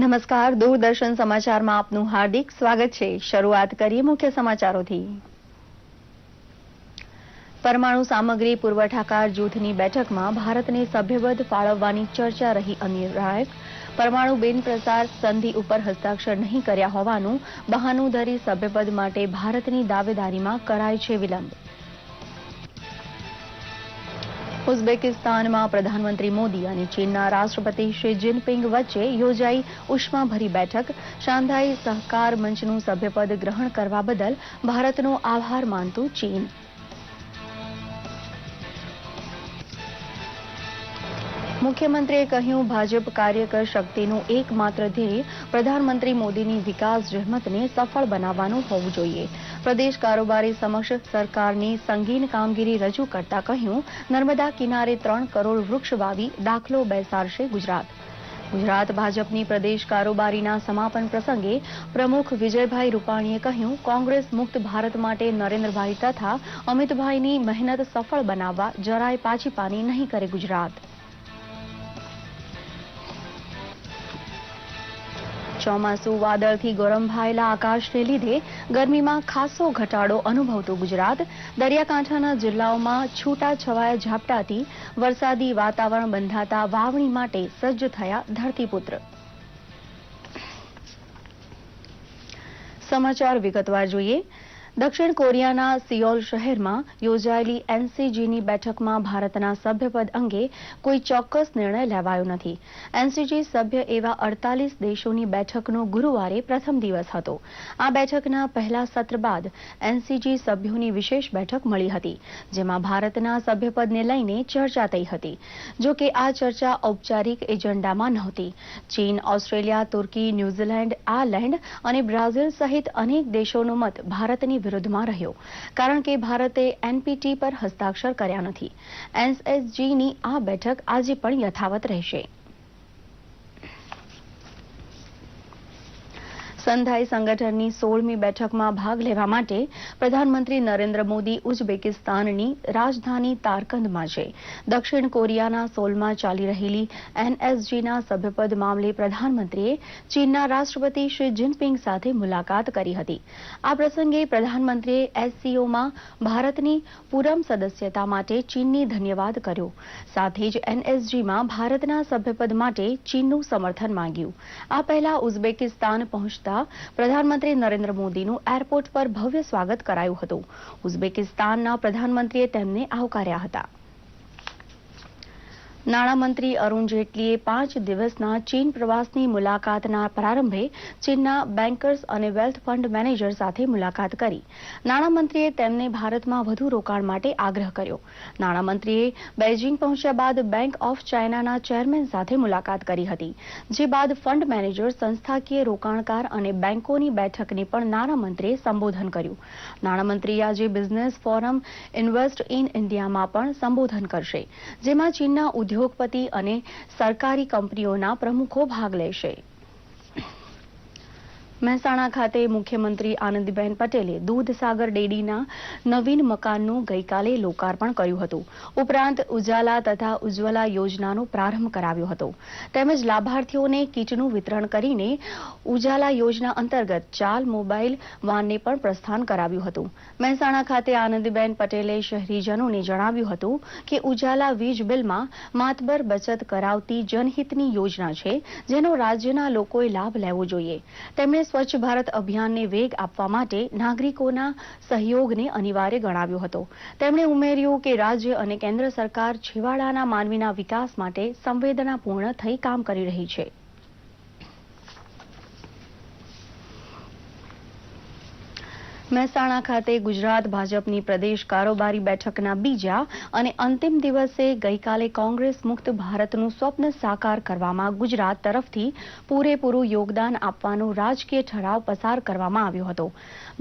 નમસ્કાર, દૂરદર્શન સમાચારમાં આપનું હાર્દિક સ્વાગત છે। શરૂઆત કરીએ મુખ્ય સમાચારોથી। પરમાણુ સામગ્રી પુરવઠાકાર જૂથની બેઠકમાં ભારતને સભ્યપદ ફાળવવાની ચર્ચા રહી અનિર્ણાયક। પરમાણુ બિન પ્રસાર સંધિ ઉપર હસ્તાક્ષર નહીં કર્યા હોવાનું બહાનું ધરી સભ્યપદ માટે ભારતની દાવેદારીમાં કરાય છે વિલંબ। ઉઝબેકિસ્તાનમાં પ્રધાનમંત્રી મોદી અને ચીનના રાષ્ટ્રપતિ શી જિનપિંગ વચ્ચે યોજાઈ ઉષ્માભરી બેઠક। શાંઘાઈ સહકાર મંચનું સભ્યપદ ગ્રહણ કરવા બદલ ભારતનો આભાર માનતું ચીન। મુખ્યમંત્રીએ કહ્યું, ભાજપ કાર્યકર શક્તિનું એકમાત્ર ધ્યેય પ્રધાનમંત્રી મોદીની વિકાસ જહેમતને સફળ બનાવવાનું હોવું જોઈએ। પ્રદેશ કારોબારી સમક્ષ સરકારની સંગીન કામગીરી રજૂ કરતા કહ્યું, નર્મદા કિનારે 3 કરોડ વૃક્ષ વાવી દાખલો બેસાડશે ગુજરાત। ગુજરાત ભાજપની પ્રદેશ કારોબારીના સમાપન પ્રસંગે પ્રમુખ વિજયભાઈ રૂપાણીએ કહ્યું, કોંગ્રેસ મુક્ત ભારત માટે નરેન્દ્રભાઈ તથા અમિતભાઈની મહેનત સફળ બનાવવા જરાય પાછીપાની નહીં કરે ગુજરાત। ચોમાસુ વાદળથી ગરમાયેલા આકાશને લીધે ગરમીમાં ખાસો ઘટાડો અનુભવતું ગુજરાત। દરિયાકાંઠાના જિલ્લાઓમાં છૂટાછવાયા ઝાપટાથી વરસાદી વાતાવરણ બંધાતા વાવણી માટે સજ્જ થયા ધરતીપુત્ર। સમાચાર વિગતવાર જોઈએ। દક્ષિણ કોરિયાના સિયોલ શહેરમાં યોજાયેલી એનસીજીની બેઠકમાં ભારતના સભ્યપદ અંગે કોઈ ચોક્કસ નિર્ણય લેવાયો નથી। એનસીજી સભ્ય એવા 48 દેશોની બેઠકનો ગુરુવારે પ્રથમ દિવસ હતો। આ બેઠકના પહેલા સત્ર બાદ એનસીજી સભ્યોની વિશેષ બેઠક મળી હતી, જેમાં ભારતના સભ્યપદને લઈને ચર્ચા થઈ હતી। જો કે આ ચર્ચા ઔપચારિક એજન્ડામાં નહોતી। ચીન, ઓસ્ટ્રેલિયા, તુર્કી, ન્યૂઝીલેન્ડ, આયર્લેન્ડ અને બ્રાઝિલ સહિત અનેક દેશોનો મત ભારતની વિરુદ્ધમાં રહ્યો, કારણ કે ભારતે એનપીટી પર હસ્તાક્ષર કર્યા નથી। એનએસજીની આ બેઠક આજે પણ યથાવત રહેશે। સંઘાઈ સંગઠનની 16મી બેઠકમાં ભાગ લેવા માટે પ્રધાનમંત્રી નરેન્દ્ર મોદી ઉઝબેકિસ્તાનની રાજધાની તારકંદમાં છે। દક્ષિણ કોરિયાના સોલમાં ચાલી રહેલી એનએસજીના સભ્યપદ મામલે પ્રધાનમંત્રીએ ચીનના રાષ્ટ્રપતિ શી જિનપિંગ સાથે મુલાકાત કરી હતી। આ પ્રસંગે પ્રધાનમંત્રીએ એસસીઓમાં ભારતની પૂરમ સદસ્યતા માટે ચીનની ધન્યવાદ કર્યો। સાથે જ એનએસજીમાં ભારતના સભ્યપદ માટે ચીનનું સમર્થન માંગ્યું। આ પહેલા ઉઝબેકિસ્તાન પહોંચતા પ્રધાનમંત્રી નરેન્દ્ર મોદીનું એરપોર્ટ પર ભવ્ય સ્વાગત કરાયું હતું। ઉઝબેકિસ્તાનના પ્રધાનમંત્રીએ તેમને આવકાર્યા હતા। નાણામંત્રી અરુણ જેટલીએ 5 દિવસના ચીન પ્રવાસની મુલાકાતના પ્રારંભે ચીનના બેન્કર્સ અને વેલ્થ ફંડ મેનેજર સાથે મુલાકાત કરી। નાણામંત્રીએ તેમને ભારતમાં વધુ રોકાણ માટે આગ્રહ કર્યો। નાણામંત્રીએ બેઇજિંગ પહોંચ્યા બાદ બેંક ઓફ ચાઇનાના ચેરમેન સાથે મુલાકાત કરી હતી, જે બાદ ફંડ મેનેજર, સંસ્થાકીય રોકાણકાર અને બેંકોની બેઠકને પણ નાણામંત્રીએ સંબોધન કર્યું। નાણામંત્રી આજે બિઝનેસ ફોરમ ઇન્વેસ્ટ ઇન ઇન્ડિયામાં પણ સંબોધન કરશે, જેમાં ચીનના ઉદ્યોગપતિ અને સરકારી કંપનીઓના પ્રમુખો ભાગ લેશે। મહેસાણા ખાતે મુખ્યમંત્રી આનંદીબેન પટેલે દૂધસાગર ડેરીના નવીન મકાનનું ગઈકાલે લોકાર્પણ કર્યું હતું। ઉપરાંત ઉજાલા તથા ઉજ્જવલા યોજનાનો પ્રારંભ કરાવ્યો હતો, તેમજ લાભાર્થીઓને કીટનું વિતરણ કરીને ઉજાલા યોજના અંતર્ગત ચાલ મોબાઈલ વાનને પણ પ્રસ્થાન કરાવ્યું હતું। મહેસાણા ખાતે આનંદીબેન પટેલે શહેરીજનોને જણાવ્યું હતું કે ઉજાલા વીજ બિલમાં માતબર બચત કરાવતી જનહિતની યોજના છે, જેનો રાજ્યના લોકોએ લાભ લેવો જોઈએ। તેમણે સ્વચ્છ ભારત અભિયાનને વેગ આપવા માટે નાગરિકોના સહયોગને અનિવાર્ય ગણાવ્યો હતો। તેમણે ઉમેર્યું કે રાજ્ય અને કેન્દ્ર સરકાર છેવાડાના માનવીના વિકાસ માટે સંવેદનાપૂર્ણ થઈ કામ કરી રહી છે। મહેસાણા ખાતે ગુજરાત ભાજપની પ્રદેશ કારોબારી બેઠકના બીજા અને અંતિમ દિવસે ગઈકાલે કોંગ્રેસ મુક્ત ભારતનું સ્વપ્ન સાકાર કરવામાં ગુજરાત તરફથી પૂરેપૂરું યોગદાન આપવાનો રાજકીય ઠરાવ પસાર કરવામાં આવ્યો હતો।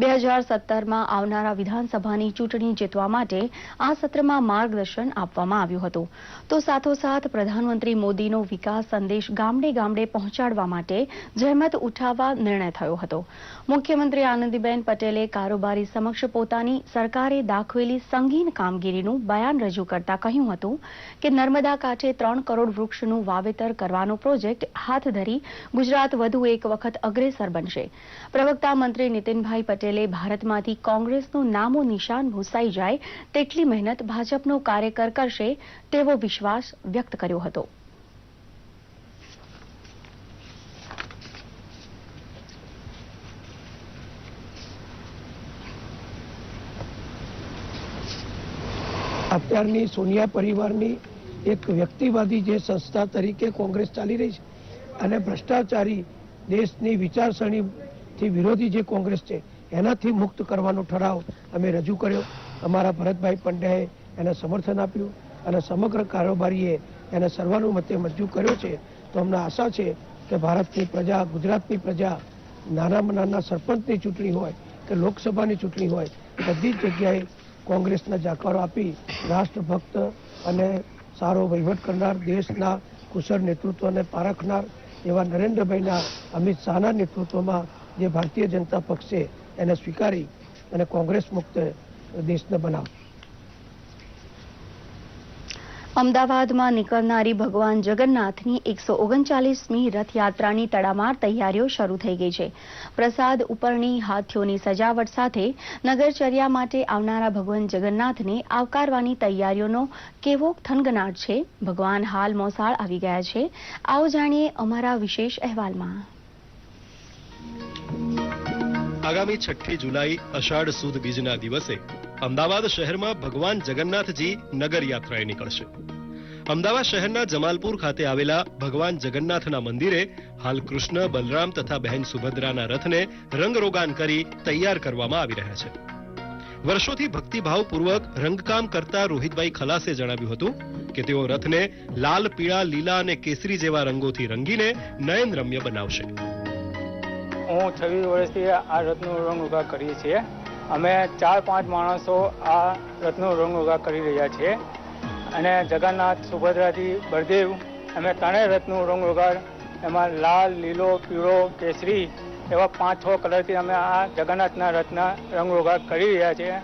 2017માં આવનારા વિધાનસભાની ચૂંટણી જીતવા માટે આ સત્રમાં માર્ગદર્શન આપવામાં આવ્યું હતું। તો સાથોસાથ પ્રધાનમંત્રી મોદીનો વિકાસ સંદેશ ગામડે ગામડે પહોંચાડવા માટે જહેમત ઉઠાવવા નિર્ણય થયો હતો। મુખ્યમંત્રી આનંદીબેન પટેલે કારોબારી સમક્ષ પોતાની સરકારે દાખવેલી સંગીન કામગીરીનું બયાન રજૂ કરતા કહ્યું હતું કે નર્મદા કાંઠે 3 કરોડ વૃક્ષનું વાવેતર કરવાનો પ્રોજેક્ટ હાથ ધરી ગુજરાત વધુ એક વખત અગ્રેસર બનશે. પ્રવક્તા મંત્રી નીતિનભાઈ પટેલે ભારતમાંથી કોંગ્રેસનું નામો નિશાન ભૂસાઈ જાય તેટલી મહેનત ભાજપનો કાર્યકર કરશે તેવો વિશ્વાસ વ્યક્ત કર્યો હતો. અત્યારની સોનિયા પરિવારની એક વ્યક્તિવાદી જે સંસ્થા તરીકે કોંગ્રેસ ચાલી રહી છે અને ભ્રષ્ટાચારી દેશની વિચારસરણીથી વિરોધી જે કોંગ્રેસ છે એનાથી મુક્ત કરવાનો ઠરાવ અમે રજૂ કર્યો. અમારા ભરતભાઈ પંડ્યાએ એને સમર્થન આપ્યું અને સમગ્ર કારોબારીએ એને સર્વાનુમતે મંજૂર કર્યો છે. તો અમને આશા છે કે ભારતની પ્રજા, ગુજરાતની પ્રજા, નાનામાં નાના સરપંચની ચૂંટણી હોય કે લોકસભાની ચૂંટણી હોય, બધી જ જગ્યાએ કોંગ્રેસના જાકારો આપી રાષ્ટ્રભક્ત અને સારો વહીવટ કરનાર, દેશના કુશળ નેતૃત્વને પારખનાર એવા નરેન્દ્રભાઈના, અમિત શાહના નેતૃત્વમાં જે ભારતીય જનતા પક્ષ છે એને સ્વીકારી અને કોંગ્રેસ મુક્ત દેશને બનાવશે. અમદાવાદમાં નીકળનારી ભગવાન જગન્નાથની 139મી રથયાત્રાની તડામાર તૈયારીઓ શરૂ થઈ ગઈ છે. પ્રસાદ ઉપરની હાથીઓની સજાવટ સાથે નગરચર્યા માટે આવનારા ભગવાન જગન્નાથને આવકારવાની તૈયારીઓનો કેવો થનગનાટ છે. ભગવાન હાલ મોસાળ આવી ગયા છે. આવો જાણીએ અમારા વિશેષ અહેવાલમાં. આગામી 6 જુલાઈ અષાઢ સુદ બીજના દિવસે અમદાવાદ શહેરમાં ભગવાન જગન્નાથજી નગર યાત્રાએ નીકળશે. અમદાવાદ શહેરના જમાલપુર ખાતે આવેલા ભગવાન જગન્નાથના મંદિરે હાલ કૃષ્ણ, બલરામ તથા બહેન સુભદ્રાના રથને રંગરોગાન કરી તૈયાર કરવામાં આવી રહ્યા છે. વર્ષોથી ભક્તિભાવપૂર્વક રંગકામ કરતા રોહિતભાઈ ખલાસે જણાવ્યું હતું કે તેઓ રથને લાલ, પીળા, લીલા અને કેસરી જેવા રંગોથી રંગીને નયનરમ્ય બનાવશે. હું 26 વર્ષથી આ રથનો રંગરોગા કરીએ છીએ. અમે 4-5 માણસો આ રથનો રંગરોગા કરી રહ્યા છીએ અને જગન્નાથ, સુભદ્રાજી, બળદેવ અમે ત્રણેય રથનું રંગરોગા એમાં લાલ, લીલો, પીળો, કેસરી એવા 5-6 કલરથી અમે આ જગન્નાથના રથના રંગરોગા કરી રહ્યા છીએ.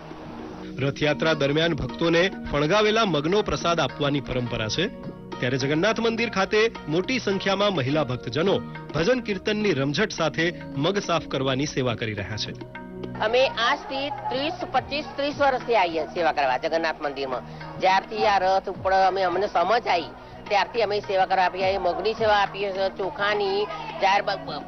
રથયાત્રા દરમિયાન ભક્તોને ફણગાવેલા મગનો પ્રસાદ આપવાની પરંપરા છે. ત્યારે જગન્નાથ મંદિર ખાતે મોટી સંખ્યામાં મહિલા ભક્તજનો ભજન કીર્તનની રમઝટ સાથે મગ સાફ કરવાની સેવા કરી રહ્યા છે. અમે આજથી 25-30 વર્ષથી આવીએ સેવા કરવા જગન્નાથ મંદિરમાં. જ્યારથી આ રથ ઉપર અમને સમજ આવી ત્યારથી અમે સેવા કરવા આપીએ. મગની સેવા આપીએ છીએ, ચોખાની,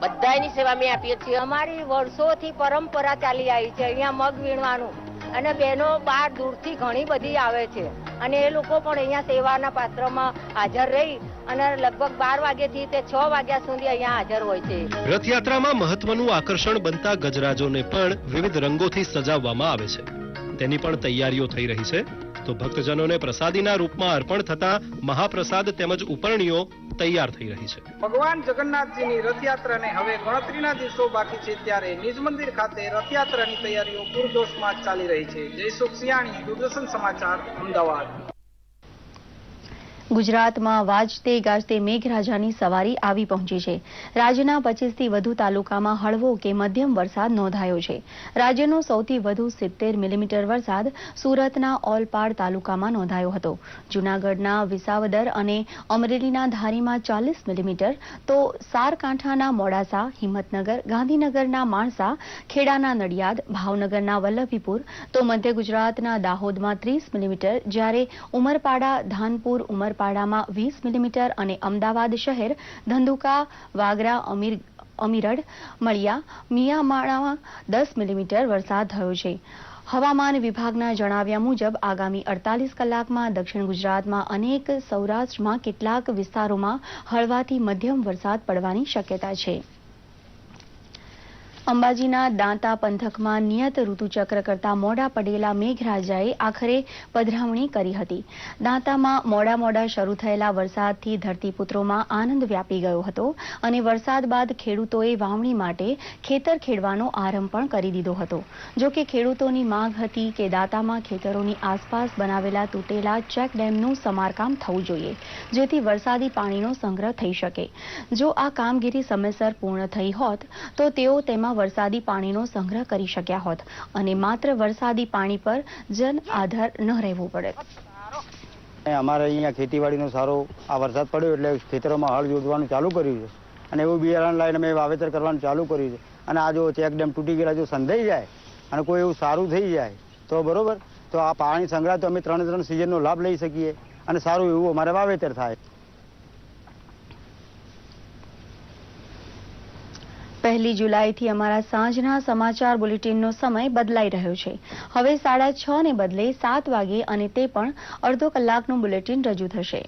બધાની સેવા અમે આપીએ છીએ. અમારી વર્ષોથી પરંપરા ચાલી આવી છે અહીંયા મગ વીણવાનું અને બહેનો બહાર દૂરથી ઘણી બધી આવે છે અને એ લોકો પણ અહીંયા સેવાના પાત્રમાં હાજર રહી અને લગભગ 12 વાગ્યાથી તે 6 વાગ્યા સુધી અહીંયા હાજર હોય છે. રથયાત્રામાં મહત્વનું આકર્ષણ બનતા ગજરાજોને પણ વિવિધ રંગોથી સજાવવામાં આવે છે. તેની પણ તૈયારીઓ થઈ રહી છે. તો ભક્તજનોને પ્રસાદીના રૂપમાં અર્પણ થતા મહાપ્રસાદ તેમજ ઉપરણીઓ તૈયાર થઈ રહી છે. ભગવાન જગન્નાથજીની રથયાત્રાને હવે ગણતરીના દિવસો બાકી છે ત્યારે નિજ મંદિર ખાતે રથયાત્રાની તૈયારીઓ પૂરજોશમાં ચાલી રહી છે. જયસુખ સિયાણી, દૂરદર્શન સમાચાર, અમદાવાદ. ગુજરાતમાં વાજતે ગાજતે મેઘરાજાની સવારી આવી પહોંચી છે. રાજ્યના 25થી વધુ તાલુકામાં હળવો કે મધ્યમ વરસાદ નોંધાયો છે. રાજ્યનો સૌથી વધુ 70 મિલીમીટર વરસાદ સુરતના ઓલપાડ તાલુકામાં નોંધાયો હતો. જૂનાગઢના વિસાવદર અને અમરેલીના ધારીમાં 40 મિલીમીટર, તો સારકાંઠાના મોડાસા, હિંમતનગર, ગાંધીનગરના માણસા, ખેડાના નડિયાદ, ભાવનગરના વલ્લભીપુર, તો મધ્ય ગુજરાતના દાહોદમાં 30 મિલીમીટર, જ્યારે ઉમરપાડા, ધાનપુર, ઉમરપાડામાં 20 મિલીમીટર અને અમદાવાદ શહેર, ધંધુકા, વાગરા, અમીરડ, મળિયા, મિયામાળામાં 10 મિલીમીટર વરસાદ થયો છે. હવામાન વિભાગના જણાવ્યા મુજબ આગામી 48 કલાકમાં દક્ષિણ ગુજરાતમાં અનેક, સૌરાષ્ટ્રમાં કેટલાક વિસ્તારોમાં હળવાથી મધ્યમ વરસાદ પડવાની શક્યતા છે. અંબાજીના દાંતા પંથકમાં નિયત ઋતુચક્ર કરતા મોડા પડેલા મેઘરાજાએ આખરે પધરામણી કરી હતી. દાંતામાં મોડા શરૂ થયેલા વરસાદથી ધરતીપુત્રોમાં આનંદ વ્યાપી ગયો હતો અને વરસાદ બાદ ખેડૂતોએ વાવણી માટે ખેતર ખેડવાનો આરંભ પણ કરી દીધો હતો. જો કે ખેડૂતોની માંગ હતી કે દાંતામાં ખેતરોની આસપાસ બનાવેલા તૂટેલા ચેક ડેમનું સમારકામ થવું જોઈએ, જેથી વરસાદી પાણીનો સંગ્રહ થઈ શકે. જો આ કામગીરી સમયસર પૂર્ણ થઈ હોત તો તેઓ તેમાં વર્ષોમાં વરસાદી પાણીનો સંગ્રહ કરી શક્યા હોત અને માત્ર વરસાદી પાણી પર જન આધાર ન રહેવું પડે. અમારે અહીંયા ખેતીવાડીનો સારો આ વરસાદ પડ્યો એટલે ખેતરોમાં હળ જોડવાનું ચાલુ કર્યું છે અને એવું બિયારણ લાવીને અમે વાવેતર કરવાનું ચાલુ કર્યું છે. અને આ જો ચેક ડેમ તૂટી ગયેલા જો સંધાઈ જાય અને કોઈ એવું સારું થઈ જાય તો બરોબર, તો આ પાણી સંગ્રહ તો અમે 3 સિઝનનો લાભ લઈ શકીએ અને સારું એવું અમારે વાવેતર થાય. 1 જુલાઈથી અમારા સાંજના સમાચાર બુલેટિનનો સમય બદલાઈ રહ્યો છે. હવે 6:30 ને બદલે 7 વાગે અને તે પણ અડધો કલાકનું બુલેટિન રજૂ થશે.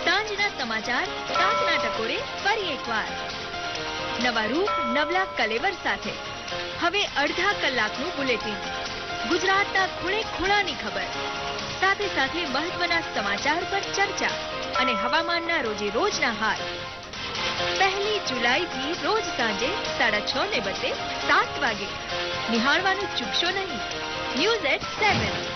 સાંજના સમાચાર 7ના ટકોરે ફરી એકવાર નવા રૂપ નવલા કલેવર સાથે. હવે અડધા કલાકનું બુલેટિન. ગુજરાતના ખૂણે ખૂણાની ખબર સાથે સાથે મહત્વના સમાચાર પર ચર્ચા અને હવામાનના રોજે રોજના હાલ. 1 જુલાઈથી રોજ સાંજે 6:30 ને બદલે 7 વાગે નિહાળવાનું ચૂકશો નહીં. News@7.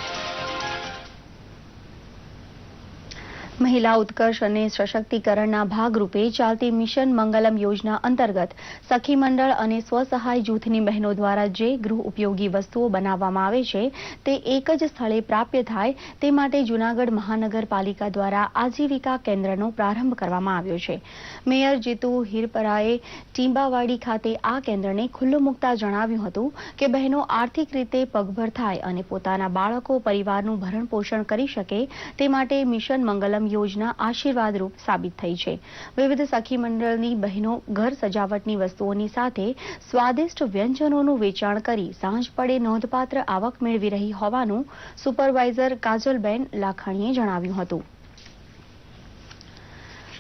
મહિલા ઉત્કર્ષ અને સશક્તિકરણના ભાગરૂપે ચાલતી મિશન મંગલમ યોજના અંતર્ગત સખી મંડળ અને સ્વસહાય જૂથની બહેનો દ્વારા જે ગૃહ ઉપયોગી વસ્તુઓ બનાવવામાં આવે છે તે એક જ સ્થળે પ્રાપ્ય થાય તે માટે જૂનાગઢ મહાનગરપાલિકા દ્વારા આજીવિકા કેન્દ્રનો પ્રારંભ કરવામાં આવ્યો છે. મેયર જીતુ હિરપરાએ ટીંબાવાડી ખાતે આ કેન્દ્રને ખુલ્લું મૂકતા જણાવ્યું હતું કે બહેનો આર્થિક રીતે પગભર થાય અને પોતાના બાળકો પરિવારનું ભરણ પોષણ કરી શકે તે માટે મિશન મંગલમ યોજના આશીર્વાદરૂપ સાબિત થઈ છે. વિવિધ સખી મંડળની બહેનો ઘર સજાવટની વસ્તુઓની સાથે સ્વાદિષ્ટ વ્યંજનોનું વેચાણ કરી સાંજ પડે નોંધપાત્ર આવક મેળવી રહી હોવાનું સુપરવાઇઝર કાજલબેન લાખાણીએ જણાવ્યું હતું.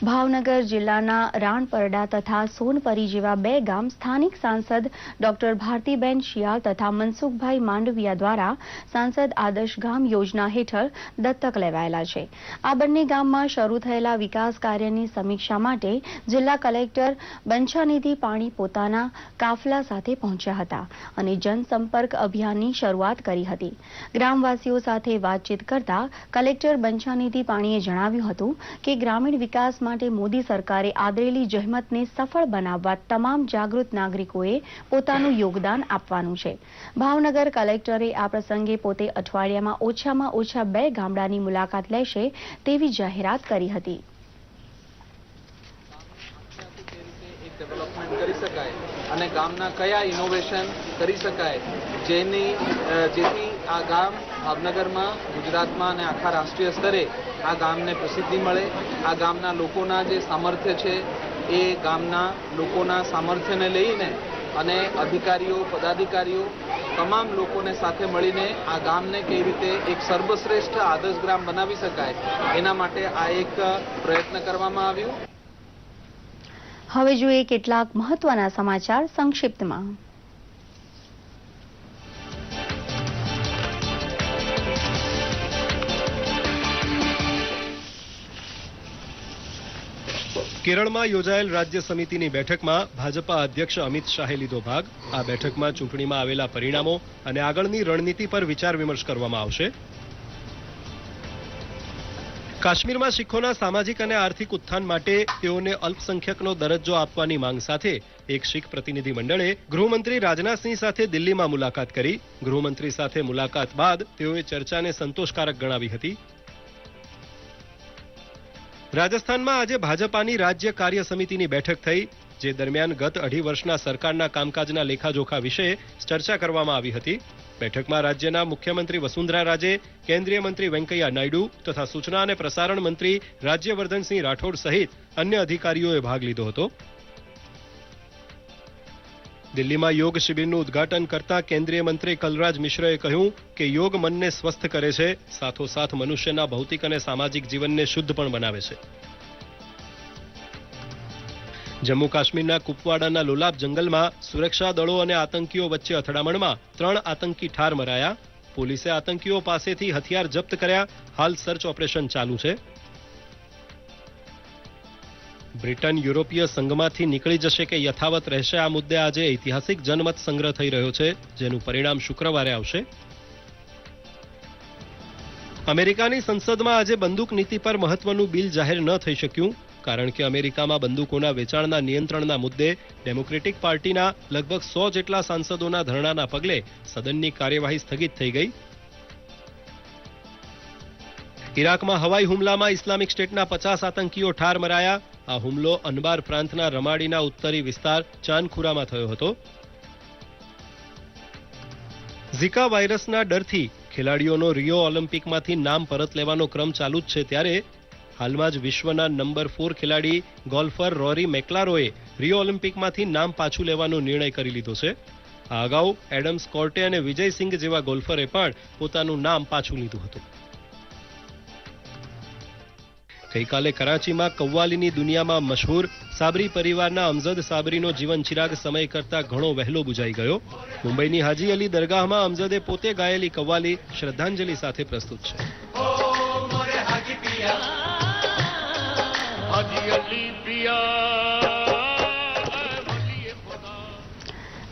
ભાવનગર જિલ્લાના રાણપરડા તથા સોનપરી જેવા 2 ગામ સ્થાનિક સાંસદ ડોક્ટર ભારતીબેન શિયાળ તથા મનસુખભાઈ માંડવિયા દ્વારા સાંસદ આદર્શ ગામ યોજના હેઠળ દત્તક લેવાયેલા છે. આ બંને ગામમાં શરૂ થયેલા વિકાસ કાર્યની સમીક્ષા માટે જિલ્લા કલેક્ટર બંછાનિધિ પાણી પોતાના કાફલા સાથે પહોંચ્યા હતા અને જનસંપર્ક અભિયાનની શરૂઆત કરી હતી. ગ્રામવાસીઓ સાથે વાતચીત કરતા કલેક્ટર બંછાનિધિ પાણીએ જણાવ્યું હતું કે ગ્રામીણ વિકાસ માટે મોદી સરકારે આદરેલી જહેમતને સફળ બનાવવા તમામ જાગૃત નાગરિકોએ પોતાનું યોગદાન આપવાનું છે. ભાવનગર કલેક્ટરે આ પ્રસંગે પોતે અઠવાડિયામાં ઓછામાં ઓછા 2 ગામડાની મુલાકાત લેશે તેવી જાહેરાત કરી હતી. ડેવલપમેન્ટ કરી શકાય અને ગામના કયા ઇનોવેશન કરી શકાય જેથી આ ગામ ભાવનગરમાં, ગુજરાતમાં અને આખા રાષ્ટ્રીય સ્તરે આ ગામને પ્રસિદ્ધિ મળે. આ ગામના લોકોના જે સામર્થ્ય છે એ ગામના લોકોના સામર્થ્યને લઈને અને અધિકારીઓ, પદાધિકારીઓ તમામ લોકોને સાથે મળીને આ ગામને કેવી રીતે એક સર્વશ્રેષ્ઠ આદર્શ ગ્રામ બનાવી શકાય એના માટે આ એક પ્રયત્ન કરવામાં આવ્યો. હવે જોઈએ કેટલાક મહત્વના સમાચાર સંક્ષિપ્તમાં. કેરળમાં યોજાયેલ રાજ્ય સમિતિની બેઠકમાં ભાજપા અધ્યક્ષ અમિત શાહે લીધો ભાગ. આ બેઠકમાં ચૂંટણીમાં આવેલા પરિણામો અને આગળની રણનીતિ પર વિચાર વિમર્શ કરવામાં આવશે. કાશ્મીરમાં શીખોના સામાજિક અને આર્થિક ઉત્થાન માટે તેઓને અલ્પસંખ્યકનો દરજ્જો આપવાની માંગ સાથે એક શીખ પ્રતિનિધિ મંડળે ગૃહમંત્રી રાજનાથસિંહ સાથે દિલ્હીમાં મુલાકાત કરી. ગૃહમંત્રી સાથે મુલાકાત બાદ તેઓએ ચર્ચાને સંતોષકારક ગણાવી હતી. રાજસ્થાનમાં આજે ભાજપાની રાજ્ય કાર્ય સમિતિની બેઠક થઈ, જે દરમિયાન ગત 2.5 વર્ષના સરકારના કામકાજના લેખાજોખા વિશે ચર્ચા કરવામાં આવી હતી. બેઠકમાં રાજ્યના મુખ્યમંત્રી વસુંધરા રાજે, કેન્દ્રીય મંત્રી વેંકૈયા નાયડુ તથા સૂચના અને પ્રસારણ મંત્રી રાજ્યવર્ધનસિંહ રાઠોડ સહિત અન્ય અધિકારીઓએ ભાગ લીધો હતો. દિલ્હીમાં યોગ શિબિરનું ઉદ્ઘાટન કરતા કેન્દ્રીય મંત્રી કલરાજ મિશ્રાએ કહ્યું કે યોગ મનને સ્વસ્થ કરે છે, સાથોસાથ મનુષ્યના ભૌતિક અને સામાજિક જીવનને શુદ્ધ પણ બનાવે છે. જમ્મુ કાશ્મીરના કુપવાડાના લોલાબ જંગલમાં સુરક્ષા દળો અને આતંકીઓ વચ્ચે અથડામણમાં 3 આતંકી ઠાર મરાયા. પોલીસે આતંકીઓ પાસેથી હથિયાર જપ્ત કર્યા. હાલ સર્ચ ઓપરેશન ચાલુ છે. બ્રિટન યુરોપીય સંઘમાંથી નીકળી જશે કે યથાવત રહેશે, આ મુદ્દે આજે ઐતિહાસિક જનમત સંગ્રહ થઈ રહ્યો છે, જેનું પરિણામ શુક્રવારે આવશે. અમેરિકાની સંસદમાં આજે બંદૂક નીતિ પર મહત્વનું બિલ જાહેર ન થઈ શક્યું. કારણ કે અમેરિકામાં બંદૂકોના વેચાણના નિયંત્રણના મુદ્દે ડેમોક્રેટિક પાર્ટીના લગભગ 100 જેટલા સાંસદોના ધરણાના પગલે સદનની કાર્યવાહી સ્થગિત થઈ ગઈ. ઇરાકમાં હવાઈ હુમલામાં ઇસ્લામિક સ્ટેટના 50 આતંકીઓ ઠાર મરાયા. આ હુમલો અનબાર પ્રાંતના રમાડીના ઉત્તરી વિસ્તાર ચાનખુરામાં થયો હતો. ઝિકા વાયરસના ડરથી ખેલાડીઓનો રિયો ઓલિમ્પિકમાંથી નામ પરત લેવાનો ક્રમ ચાલુ જ છે ત્યારે હાલમાં જ વિશ્વના નંબર 4 ખેલાડી ગોલ્ફર રોરી મેક્લારોએ રિયો ઓલિમ્પિકમાંથી નામ પાછું લેવાનો નિર્ણય કરી લીધો છે. આ અગાઉ એડમ સ્કોર્ટે અને વિજયસિંઘ જેવા ગોલ્ફરે પણ પોતાનું નામ પાછું લીધું હતું. ગઈકાલે કરાચીમાં કવ્વાલીની દુનિયામાં મશહૂર સાબરી પરિવારના અમજદ સાબરીનો જીવન ચિરાગ સમય કરતા ઘણો વહેલો બુજાઈ ગયો. મુંબઈની હાજી અલી દરગાહમાં અમજદે પોતે ગાયેલી કવ્વાલી શ્રદ્ધાંજલિ સાથે પ્રસ્તુત છે.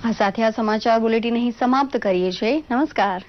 આ સાથે આ સમાચાર બુલેટિન અહીં સમાપ્ત કરીએ છીએ. નમસ્કાર.